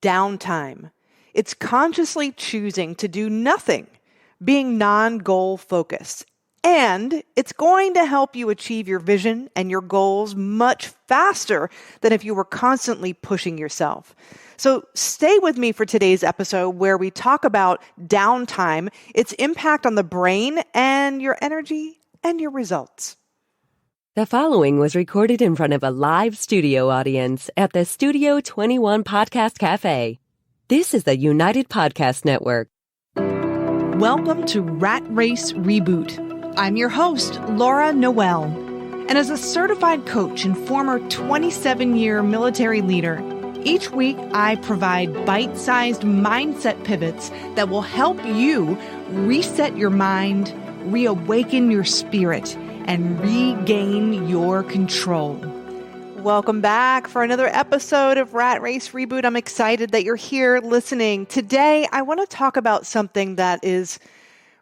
downtime. It's consciously choosing to do nothing, being non-goal focused. And it's going to help you achieve your vision and your goals much faster than if you were constantly pushing yourself. So stay with me for today's episode where we talk about downtime, its impact on the brain and your energy and your results. The following was recorded in front of a live studio audience at the Studio 21 Podcast Cafe. This is the United Podcast Network. Welcome to Rat Race Reboot. I'm your host, Laura Noel. And as a certified coach and former 27-year military leader, each week I provide bite-sized mindset pivots that will help you reset your mind, reawaken your spirit, and regain your control. Welcome back for another episode of Rat Race Reboot. I'm excited that you're here listening. Today, I want to talk about something that is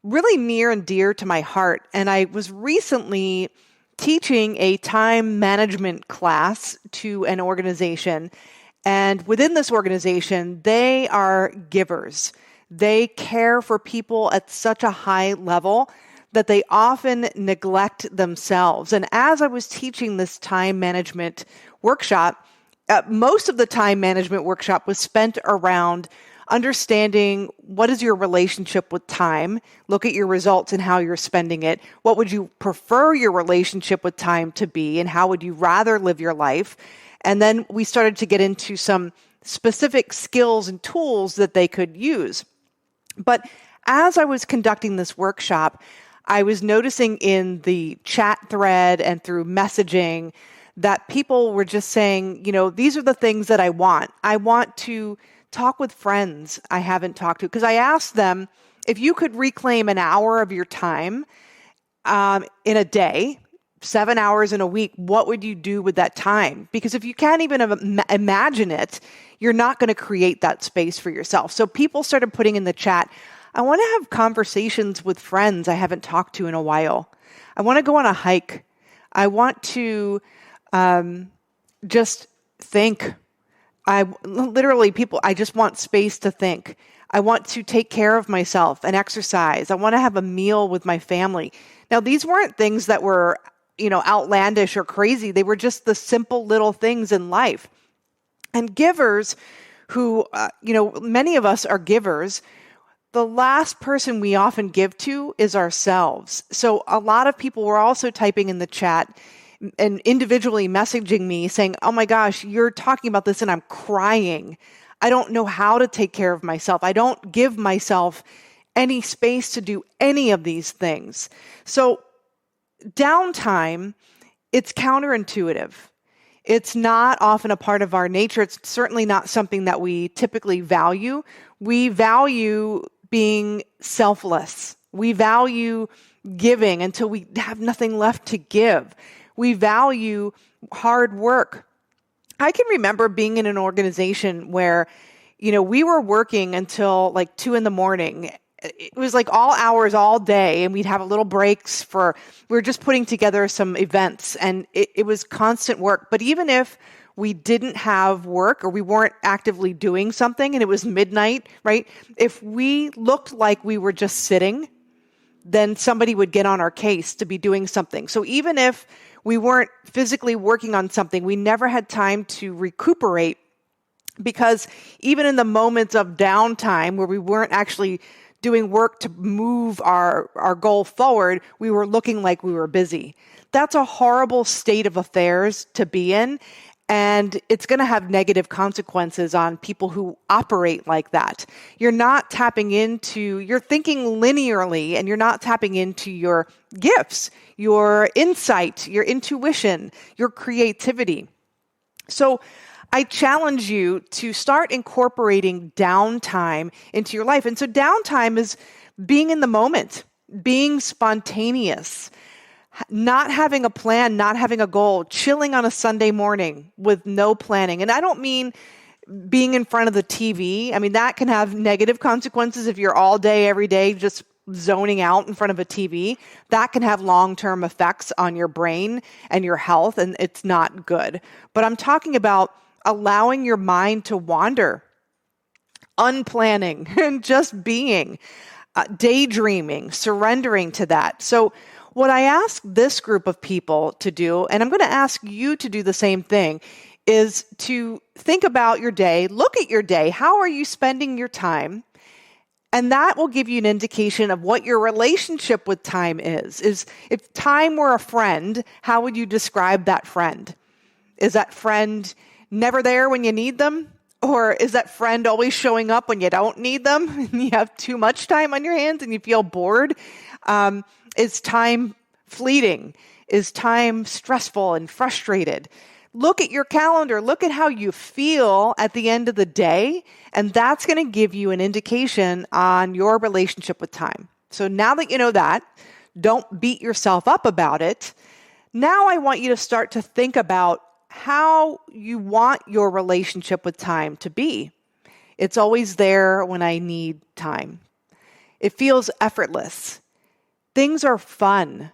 really near and dear to my heart. And I was recently teaching a time management class to an organization. And within this organization, they are givers. They care for people at such a high level that they often neglect themselves. And as I was teaching this time management workshop, most of the time management workshop was spent around understanding what is your relationship with time, look at your results and how you're spending it. What would you prefer your relationship with time to be, and how would you rather live your life? And then we started to get into some specific skills and tools that they could use. But as I was conducting this workshop, I was noticing in the chat thread and through messaging that people were just saying, these are the things that I want. I want to talk with friends I haven't talked to. Because I asked them, if you could reclaim an hour of your time in a day, 7 hours in a week, what would you do with that time? Because if you can't even imagine it, you're not going to create that space for yourself. So people started putting in the chat, I want to have conversations with friends I haven't talked to in a while. I want to go on a hike. I want to just think. I just want space to think. I want to take care of myself and exercise. I want to have a meal with my family. Now, these weren't things that were, outlandish or crazy. They were just the simple little things in life. And givers who, many of us are givers. The last person we often give to is ourselves. So a lot of people were also typing in the chat and individually messaging me saying, oh my gosh, you're talking about this and I'm crying. I don't know how to take care of myself. I don't give myself any space to do any of these things. So downtime, it's counterintuitive. It's not often a part of our nature. It's certainly not something that we typically value. We value being selfless. We value giving until we have nothing left to give. We value hard work. I can remember being in an organization where, we were working until like 2 a.m. It was like all hours, all day, and we'd have little breaks we were just putting together some events, and it was constant work. But even if we didn't have work or we weren't actively doing something and it was midnight, right? If we looked like we were just sitting, then somebody would get on our case to be doing something. So even if we weren't physically working on something, we never had time to recuperate, because even in the moments of downtime where we weren't actually doing work to move our goal forward, we were looking like we were busy. That's a horrible state of affairs to be in. And it's going to have negative consequences on people who operate like that. You're thinking linearly, and you're not tapping into your gifts, your insight, your intuition, your creativity. So I challenge you to start incorporating downtime into your life. And so downtime is being in the moment, being spontaneous, not having a plan, not having a goal, chilling on a Sunday morning with no planning. And I don't mean being in front of the TV. I mean, that can have negative consequences if you're all day, every day, just zoning out in front of a TV. That can have long-term effects on your brain and your health, and it's not good. But I'm talking about allowing your mind to wander, unplanning, and just being, daydreaming, surrendering to that. So what I ask this group of people to do, and I'm going to ask you to do the same thing, is to think about your day, look at your day. How are you spending your time? And that will give you an indication of what your relationship with time is. If time were a friend, how would you describe that friend? Is that friend never there when you need them? Or is that friend always showing up when you don't need them and you have too much time on your hands and you feel bored? Is time fleeting? Is time stressful and frustrated? Look at your calendar. Look at how you feel at the end of the day, and that's going to give you an indication on your relationship with time. So now that you know that, don't beat yourself up about it. Now I want you to start to think about how you want your relationship with time to be. It's always there when I need time. It feels effortless. Things are fun.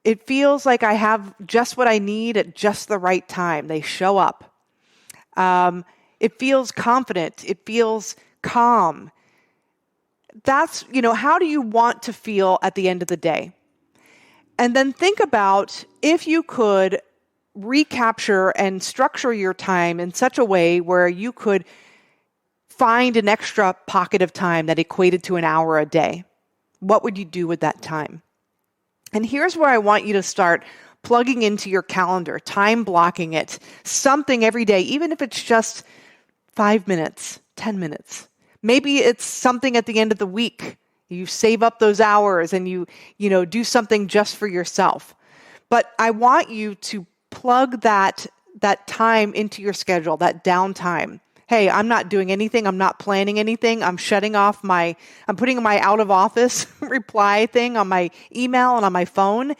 It feels like I have just what I need at just the right time. They show up. It feels confident. It feels calm. That's, how do you want to feel at the end of the day? And then think about if you could recapture and structure your time in such a way where you could find an extra pocket of time that equated to an hour a day. What would you do with that time? And here's where I want you to start plugging into your calendar, time blocking it, something every day, even if it's just 5 minutes, 10 minutes. Maybe it's something at the end of the week. You save up those hours and you do something just for yourself. But I want you to plug that time into your schedule, that downtime. Hey, I'm not doing anything. I'm not planning anything. I'm putting my out of office reply thing on my email and on my phone.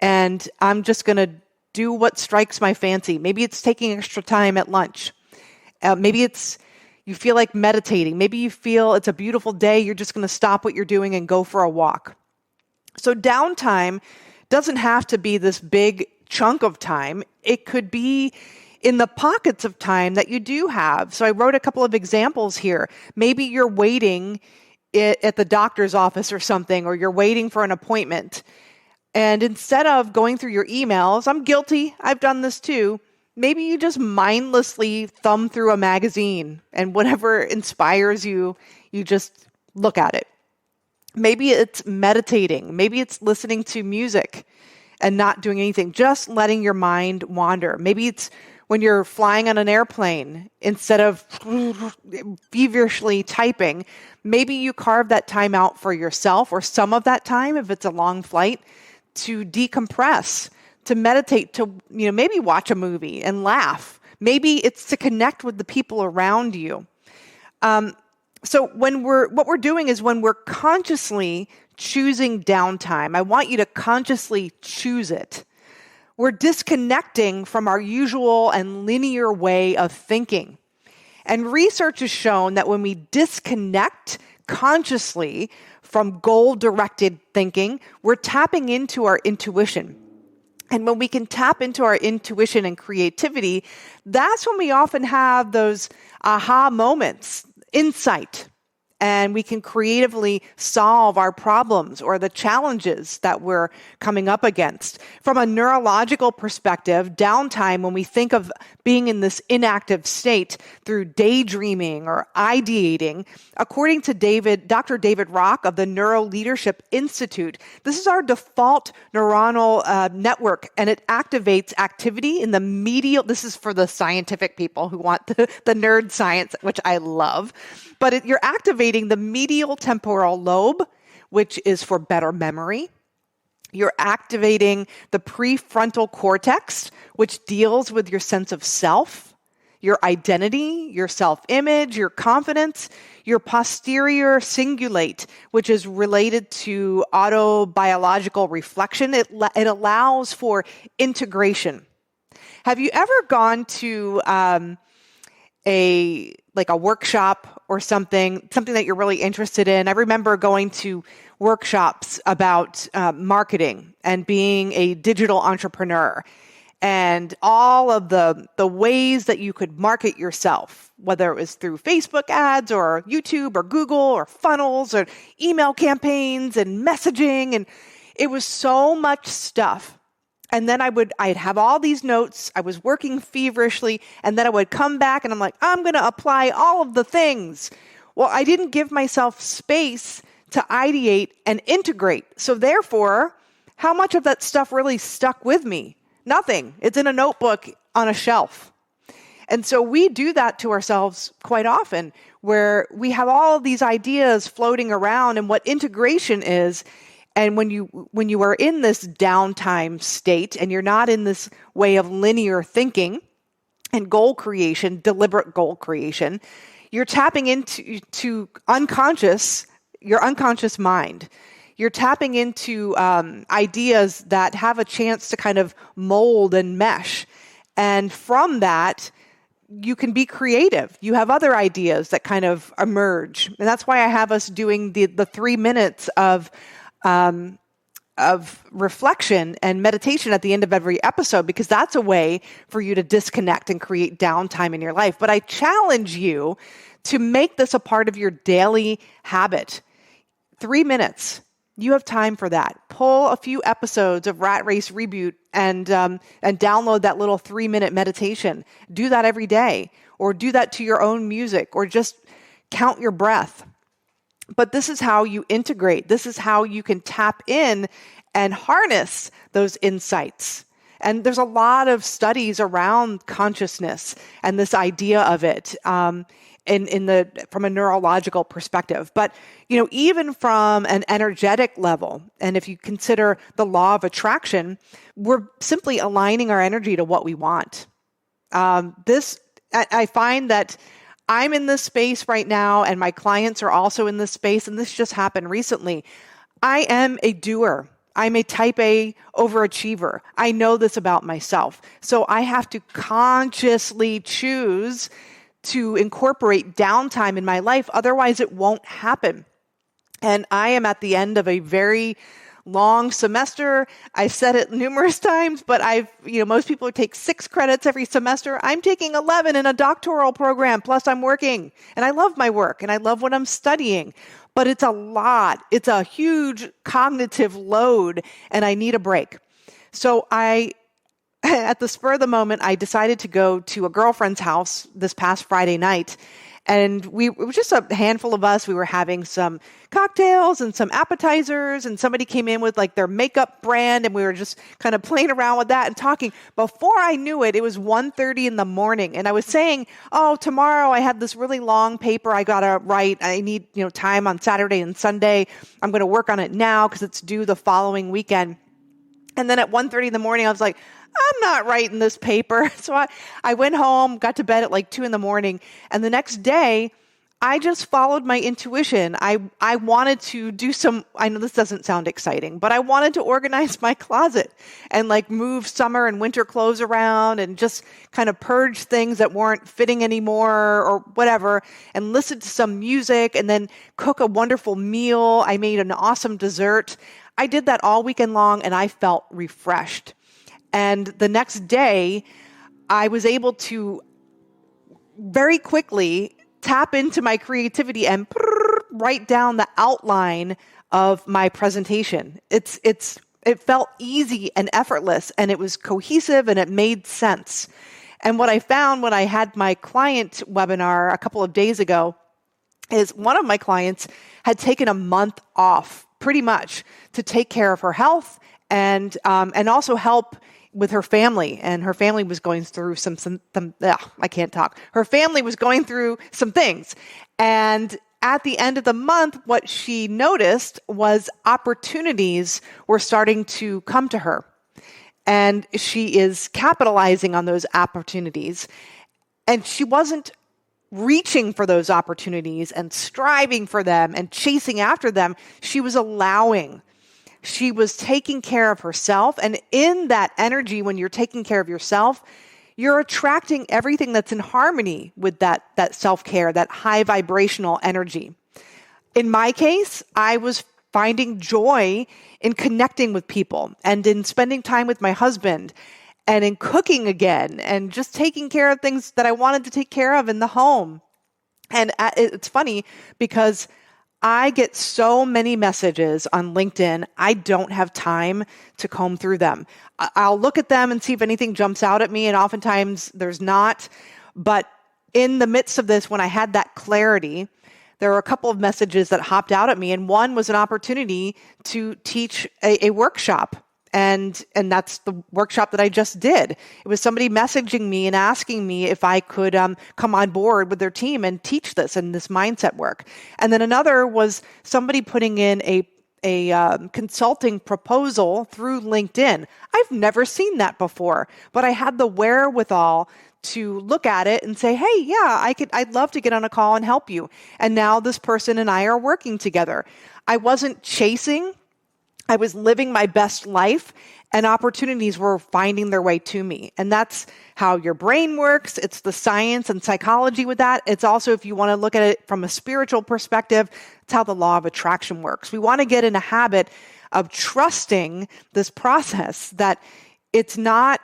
And I'm just going to do what strikes my fancy. Maybe it's taking extra time at lunch. Maybe you feel like meditating. Maybe you feel it's a beautiful day. You're just going to stop what you're doing and go for a walk. So downtime doesn't have to be this big chunk of time. It could be in the pockets of time that you do have. So I wrote a couple of examples here. Maybe you're waiting at the doctor's office or something, or you're waiting for an appointment. And instead of going through your emails, I'm guilty, I've done this too, maybe you just mindlessly thumb through a magazine and whatever inspires you, you just look at it. Maybe it's meditating. Maybe it's listening to music and not doing anything, just letting your mind wander. Maybe it's when you're flying on an airplane, instead of feverishly typing, maybe you carve that time out for yourself, or some of that time, if it's a long flight, to decompress, to meditate, to maybe watch a movie and laugh. Maybe it's to connect with the people around you. So what we're doing is when we're consciously choosing downtime, I want you to consciously choose it. We're disconnecting from our usual and linear way of thinking. And research has shown that when we disconnect consciously from goal-directed thinking, we're tapping into our intuition. And when we can tap into our intuition and creativity, that's when we often have those aha moments, insight, and we can creatively solve our problems or the challenges that we're coming up against. From a neurological perspective, downtime, when we think of being in this inactive state through daydreaming or ideating, according to Dr. David Rock of the Neuro Leadership Institute, this is our default neuronal network, and it activates activity in the medial. This is for the scientific people who want the nerd science, which I love. But you're activating the medial temporal lobe, which is for better memory. You're activating the prefrontal cortex, which deals with your sense of self, your identity, your self-image, your confidence. Your posterior cingulate, which is related to autobiological reflection. It allows for integration. Have you ever gone to a workshop or something that you're really interested in? I remember going to workshops about marketing and being a digital entrepreneur. and all of the ways that you could market yourself, whether it was through Facebook ads or YouTube or Google or funnels or email campaigns and messaging. And it was so much stuff. And then I'd have all these notes. I was working feverishly, and then I would come back and I'm like, I'm going to apply all of the things. Well, I didn't give myself space to ideate and integrate. So therefore, how much of that stuff really stuck with me? Nothing. It's in a notebook on a shelf. And so we do that to ourselves quite often, where we have all of these ideas floating around, and what integration is. And when you are in this downtime state and you're not in this way of linear thinking and goal creation, deliberate goal creation, you're tapping into your unconscious mind. You're tapping into ideas that have a chance to kind of mold and mesh. And from that, you can be creative. You have other ideas that kind of emerge. And that's why I have us doing the 3 minutes of reflection and meditation at the end of every episode, because that's a way for you to disconnect and create downtime in your life. But I challenge you to make this a part of your daily habit. 3 minutes. You have time for that. Pull a few episodes of Rat Race Reboot and download that little 3-minute meditation. Do that every day, or do that to your own music, or just count your breath. But this is how you integrate. This is how you can tap in and harness those insights. And there's a lot of studies around consciousness and this idea of it from a neurological perspective. But even from an energetic level, and if you consider the law of attraction, we're simply aligning our energy to what we want. I find that I'm in this space right now, and my clients are also in this space, and this just happened recently. I am a doer. I'm a type A overachiever. I know this about myself. So I have to consciously choose to incorporate downtime in my life. Otherwise, it won't happen. And I am at the end of a very long semester. I said it numerous times, but most people take 6 credits every semester. I'm taking 11 in a doctoral program, plus I'm working. And I love my work, and I love what I'm studying. But it's a lot. It's a huge cognitive load, and I need a break. So at the spur of the moment, I decided to go to a girlfriend's house this past Friday night. And it was just a handful of us. We were having some cocktails and some appetizers, and somebody came in with like their makeup brand, and we were just kind of playing around with that and talking. Before I knew it, it was 1:30 in the morning, and I was saying, tomorrow I had this really long paper I got to write. I need, time on Saturday and Sunday. I'm going to work on it now because it's due the following weekend. And then at 1:30 in the morning, I was like, I'm not writing this paper. So I went home, got to bed at like 2 in the morning. And the next day, I just followed my intuition. I wanted to do I know this doesn't sound exciting, but I wanted to organize my closet and like move summer and winter clothes around and just kind of purge things that weren't fitting anymore or whatever, and listen to some music and then cook a wonderful meal. I made an awesome dessert. I did that all weekend long, and I felt refreshed. And the next day, I was able to very quickly tap into my creativity and write down the outline of my presentation. It felt easy and effortless, and it was cohesive, and it made sense. And what I found when I had my client webinar a couple of days ago is one of my clients had taken a month off, pretty much, to take care of her health and also help with her family. And her family was going through I can't talk. Her family was going through some things. And at the end of the month, what she noticed was opportunities were starting to come to her. And she is capitalizing on those opportunities. And she wasn't reaching for those opportunities and striving for them and chasing after them. She was allowing. She was taking care of herself. And in that energy, when you're taking care of yourself, you're attracting everything that's in harmony with that self-care, that high vibrational energy. In my case, I was finding joy in connecting with people and in spending time with my husband. and in cooking again and just taking care of things that I wanted to take care of in the home. And it's funny because I get so many messages on LinkedIn. I don't have time to comb through them. I'll look at them and see if anything jumps out at me. And oftentimes there's not. But in the midst of this, when I had that clarity, there were a couple of messages that hopped out at me. And one was an opportunity to teach a workshop. And that's the workshop that I just did. It was somebody messaging me and asking me if I could come on board with their team and teach this and this mindset work. And then another was somebody putting in a consulting proposal through LinkedIn. I've never seen that before, but I had the wherewithal to look at it and say, hey, yeah, I'd love to get on a call and help you. And now this person and I are working together. I wasn't chasing. I was living my best life, and opportunities were finding their way to me. And that's how your brain works. It's the science and psychology with that. It's also, if you want to look at it from a spiritual perspective, it's how the law of attraction works. We want to get in a habit of trusting this process, that it's not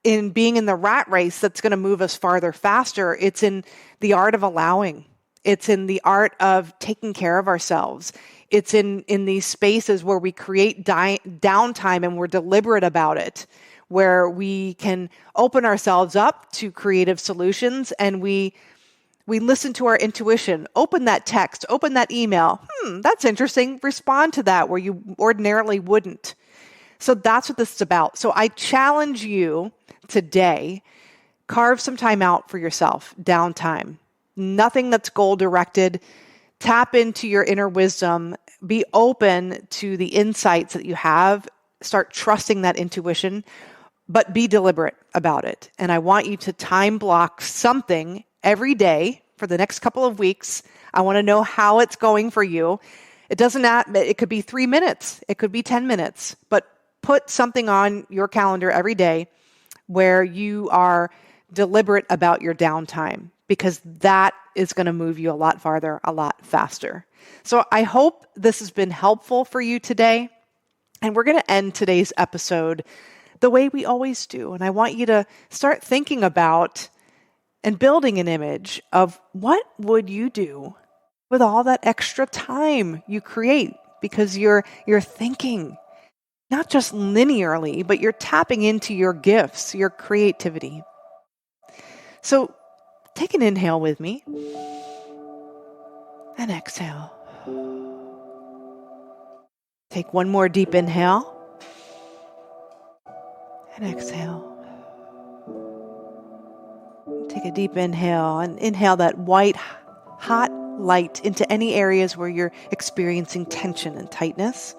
in being in the rat race that's going to move us farther faster. It's in the art of allowing. It's in the art of taking care of ourselves. It's in these spaces where we create downtime and we're deliberate about it, where we can open ourselves up to creative solutions and we listen to our intuition. Open that text, open that email. That's interesting. Respond to that where you ordinarily wouldn't. So that's what this is about. So I challenge you today, carve some time out for yourself, downtime. Nothing that's goal-directed. Tap into your inner wisdom. Be open to the insights that you have. Start trusting that intuition, but be deliberate about it. And I want you to time block something every day for the next couple of weeks. I want to know how it's going for you. It could be 3 minutes. It could be 10 minutes, but put something on your calendar every day where you are deliberate about your downtime, because that is going to move you a lot farther, a lot faster. So I hope this has been helpful for you today. And we're going to end today's episode the way we always do. And I want you to start thinking about and building an image of what would you do with all that extra time you create, because you're thinking not just linearly, but you're tapping into your gifts, your creativity. So take an inhale with me and exhale. Take one more deep inhale and exhale. Take a deep inhale and inhale that white, hot light into any areas where you're experiencing tension and tightness.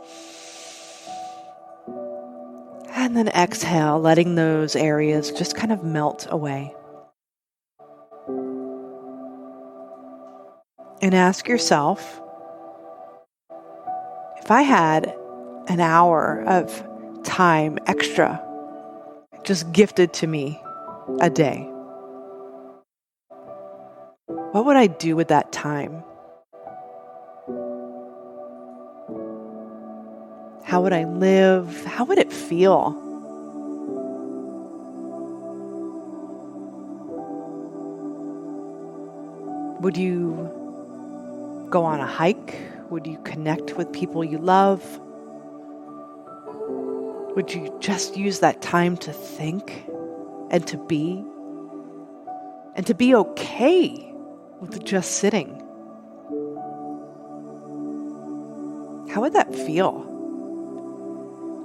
And then exhale, letting those areas just kind of melt away. And ask yourself, if I had an hour of time extra just gifted to me a day, what would I do with that time? How would I live? How would it feel? Would you go on a hike? Would you connect with people you love? Would you just use that time to think and to be? And to be okay with just sitting? How would that feel?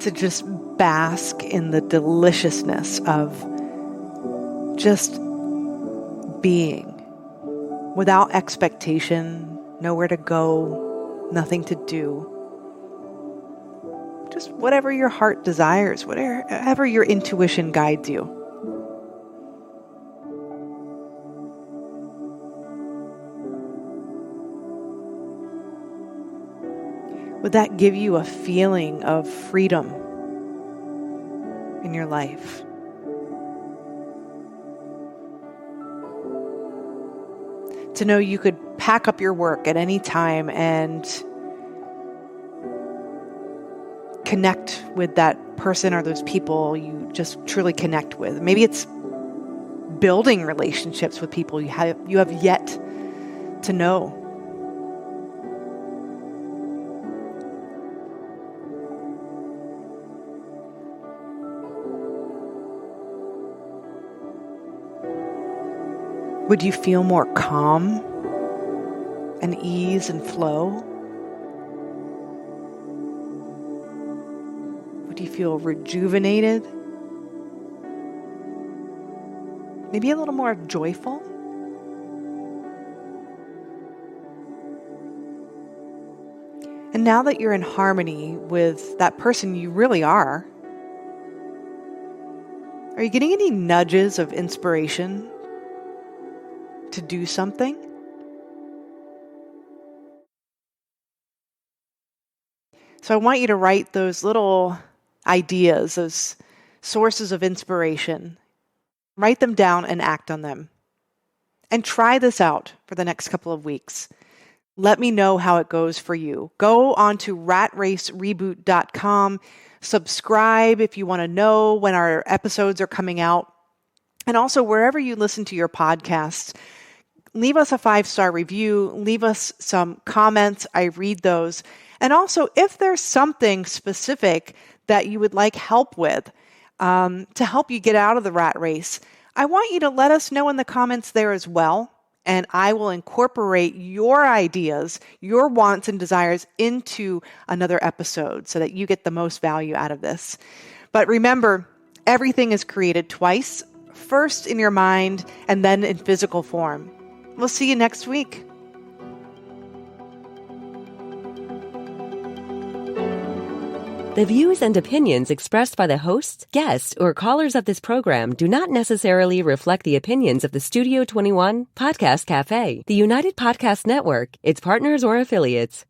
To just bask in the deliciousness of just being without expectation, nowhere to go, nothing to do. Just whatever your heart desires, whatever your intuition guides you. Would that give you a feeling of freedom in your life? To know you could pack up your work at any time and connect with that person or those people you just truly connect with. Maybe it's building relationships with people you have yet to know. Would you feel more calm and ease and flow? Would you feel rejuvenated? Maybe a little more joyful? And now that you're in harmony with that person you really are you getting any nudges of inspiration to do something? So I want you to write those little ideas, those sources of inspiration. Write them down and act on them. And try this out for the next couple of weeks. Let me know how it goes for you. Go on to ratracereboot.com. Subscribe if you want to know when our episodes are coming out. And also, wherever you listen to your podcasts, leave us a 5-star review. Leave us some comments. I read those. And also, if there's something specific that you would like help with to help you get out of the rat race, I want you to let us know in the comments there as well. And I will incorporate your ideas, your wants and desires into another episode so that you get the most value out of this. But remember, everything is created twice, first in your mind and then in physical form. We'll see you next week. The views and opinions expressed by the hosts, guests, or callers of this program do not necessarily reflect the opinions of the Studio 21 Podcast Cafe, the United Podcast Network, its partners, or affiliates.